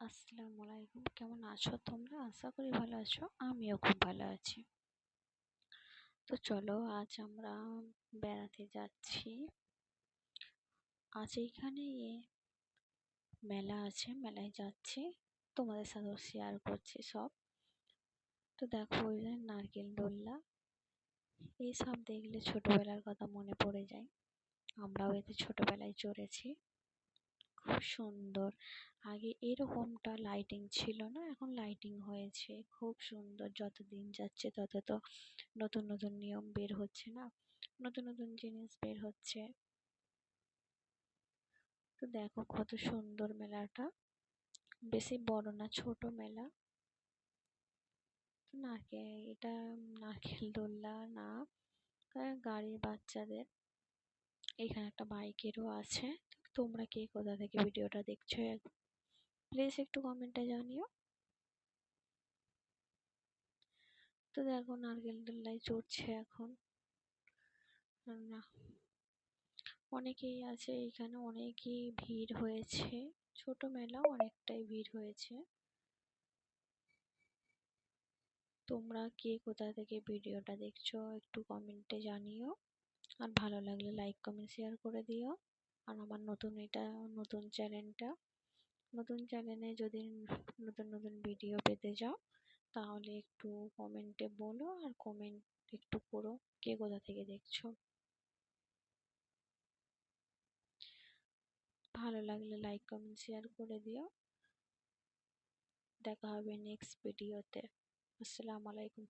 আসসালামু আলাইকুম। কেমন আছো তোমরা? আশা করি ভালো আছো। আমিও খুব ভালো আছি। তো চলো আজ আমরা বেড়াতে যাচ্ছি। আজ এইখানে মেলা আছে, মেলায় যাচ্ছি। তোমাদের সাথেও শেয়ার করছি সব। তো দেখো ওই যে নারকেল দোলনা, এইসব দেখলে ছোটবেলার কথা মনে পড়ে যায়। আমরাও এতে ছোটবেলায় চড়েছি। খুব সুন্দর। আগে এরকমটা লাইটিং ছিল না, এখন লাইটিং হয়েছে। খুব সুন্দর। যত দিন যাচ্ছে তত তো নতুন নতুন নিয়ম বের হচ্ছে না, নতুন নতুন জিনিস বের হচ্ছে। তো দেখো কত সুন্দর মেলাটা। বেশি বড় না, ছোট মেলা। তো এটা নারকেল দোলনা না, গাড়ির বাচ্চাদের। এখানে একটা বাইকেরও আছে। তোমরা কে কোথা থেকে ভিডিওটা দেখছো প্লিজ একটু কমেন্টে জানিও। তো দেখো নারকেল দোলনায় চড়ছে এখন। না, অনেকেই আছে এখানে, অনেকই ভিড় হয়েছে। ছোট মেলা, অনেকটাই ভিড় হয়েছে। তোমরা কে কোথা থেকে ভিডিওটা দেখছো একটু কমেন্টে জানিও। আর ভালো লাগলে লাইক কমেন্ট শেয়ার করে দিও। আর আমার নতুন চ্যানেলে যদি নতুন নতুন ভিডিও পেতে যাও তাহলে একটু কমেন্টে বলো, আর কমেন্ট একটু করো কে কোথা থেকে দেখছো। ভালো লাগলে লাইক কমেন্ট শেয়ার করে দিও। দেখা হবে নেক্সট ভিডিওতে। আসসালামু আলাইকুম।